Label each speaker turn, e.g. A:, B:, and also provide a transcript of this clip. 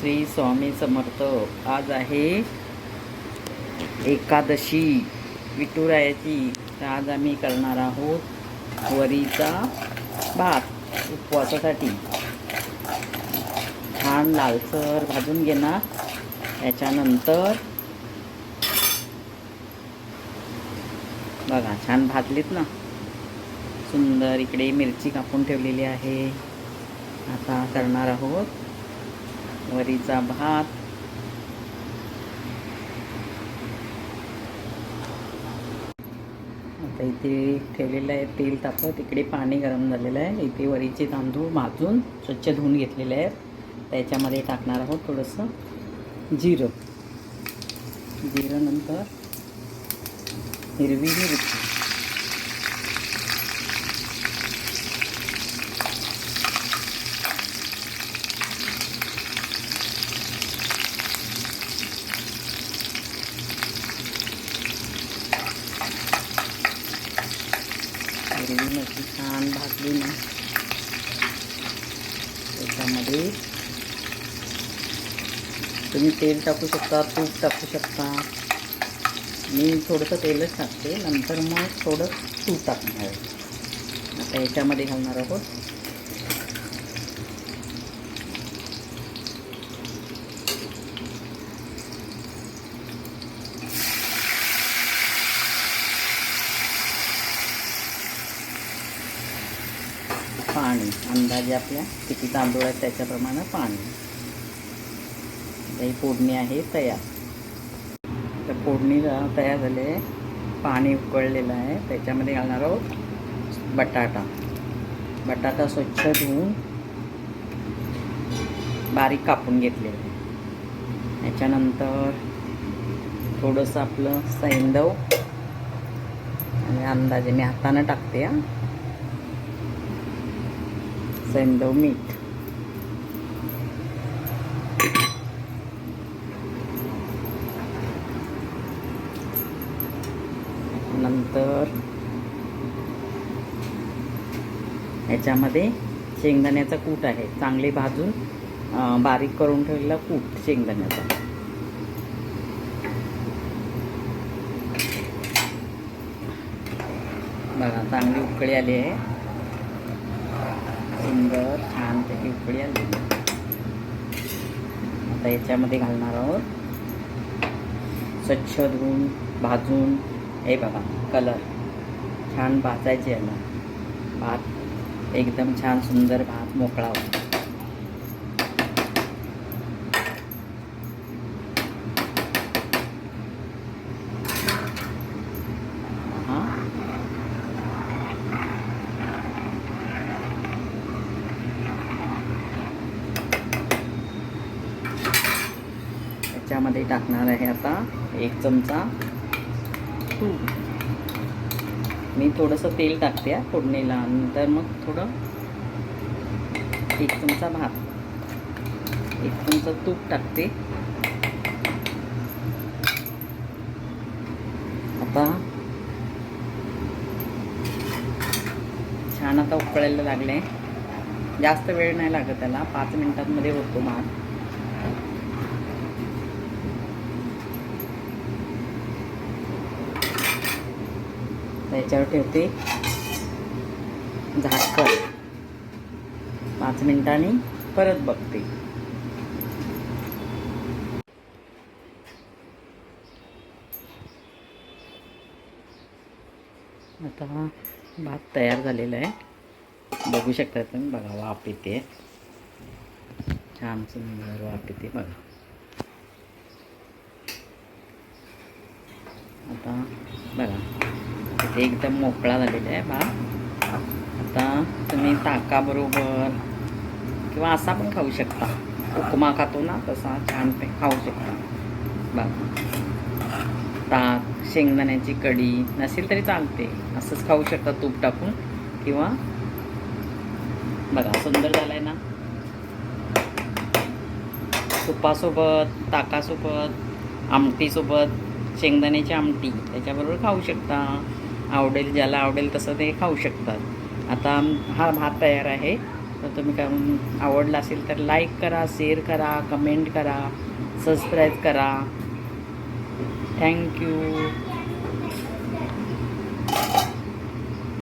A: श्री स्वामी समर्थ. आज आहे एकादशी विठुरायाची. तर आज आम्ही करणार आहोत वरीचा भात उपवासासाठी. छान लालसर भाजून घेणार. याच्यानंतर बघा छान भाजलीत ना, सुंदर. इकडे मिरची कापून ठेवलेली आहे. आता करणार आहोत वरीचा भात. आता इथे ठेवलेलं आहे तेल तापत. इकडे पाणी गरम झालेलं आहे. इथे वरीचे तांदूळ भाजून स्वच्छ धुवून घेतलेले आहेत. त्याच्यामध्ये टाकणार आहोत थोडंसं जिरं. नंतर हिरवी मिरची, हिरवी मिरची छान भाजली ना, त्याच्यामध्ये तुम्ही तेल टाकू शकता, तूप टाकू शकता. मी थोडंसं तेलच टाकते, नंतर मग थोडं तूप टाकणार आहे. आता याच्यामध्ये घालणार आहोत पाणी. अंदाजे आपल्या किती तांदूळ आहेत त्याच्याप्रमाणे पाणी. ही फोडणी आहे तयार. तर फोडणी तयार झाली आहे. पाणी उकळलेलं आहे. त्याच्यामध्ये घालणार आहोत बटाटा स्वच्छ धुवून बारीक कापून घेतलेलं आहे. याच्यानंतर थोडंसं आपलं सैंधव आणि अंदाजे मी हातानं टाकते. सैंधव मीठ, नंतर याच्यामध्ये शेंगदाण्याचा कूट आहे. चांगले भाजून बारीक करून ठेवलेला कूट शेंगदाण्याचा. बघा चांगली उकळी आली आहे. सुंदर छानपैकी उकळी आली. आता याच्यामध्ये घालणार आहोत स्वच्छ धुवून भाजून. हे बघा कलर छान भाजायचे आहे ना. भात एकदम छान सुंदर भात मोकळा होता. त्याच्यामध्ये टाकणार आहे आता 1 चमचा तूप. मी थोडंसं तेल टाकते फोडणीला. नंतर मग थोडं 1 चमचा भात, 1 चमचा तूप टाकते. आता छान आता उकळायला लागले. जास्त वेळ नाही लागत त्याला, 5 मिनिटांमध्ये होतो भात. त्याच्यावर ठेवते झाकण. 5 मिनिटांनी परत बघते. आता भात तयार झालेला आहे. बघू शकता तुम्ही. बघा वाफ येते, छान सुंदर वाफ येते बघा. आता बघा इथे एकदम मोकळा झालेला आहे भात. आता तुम्ही ताकाबरोबर किंवा असा पण खाऊ शकता. उपमा खातो ना तसा छान खाऊ शकता. बघा ताक, शेंगदाण्याची कढी नसेल तरी चालते, असंच खाऊ शकता तूप टाकून. किंवा बघा सुंदर झाला आहे ना. तुपासोबत, ताकासोबत, आमटीसोबत, शेंगदाण्याची आमटी त्याच्याबरोबर खाऊ शकता. आवडेल ज्याला आवडेल तसं ते खाऊ शकतात. आता हा भात तयार आहे. तर तुम्ही आवडला असेल तर लाईक करा, शेअर करा, कमेंट करा, सबस्क्राईब करा. थँक्यू.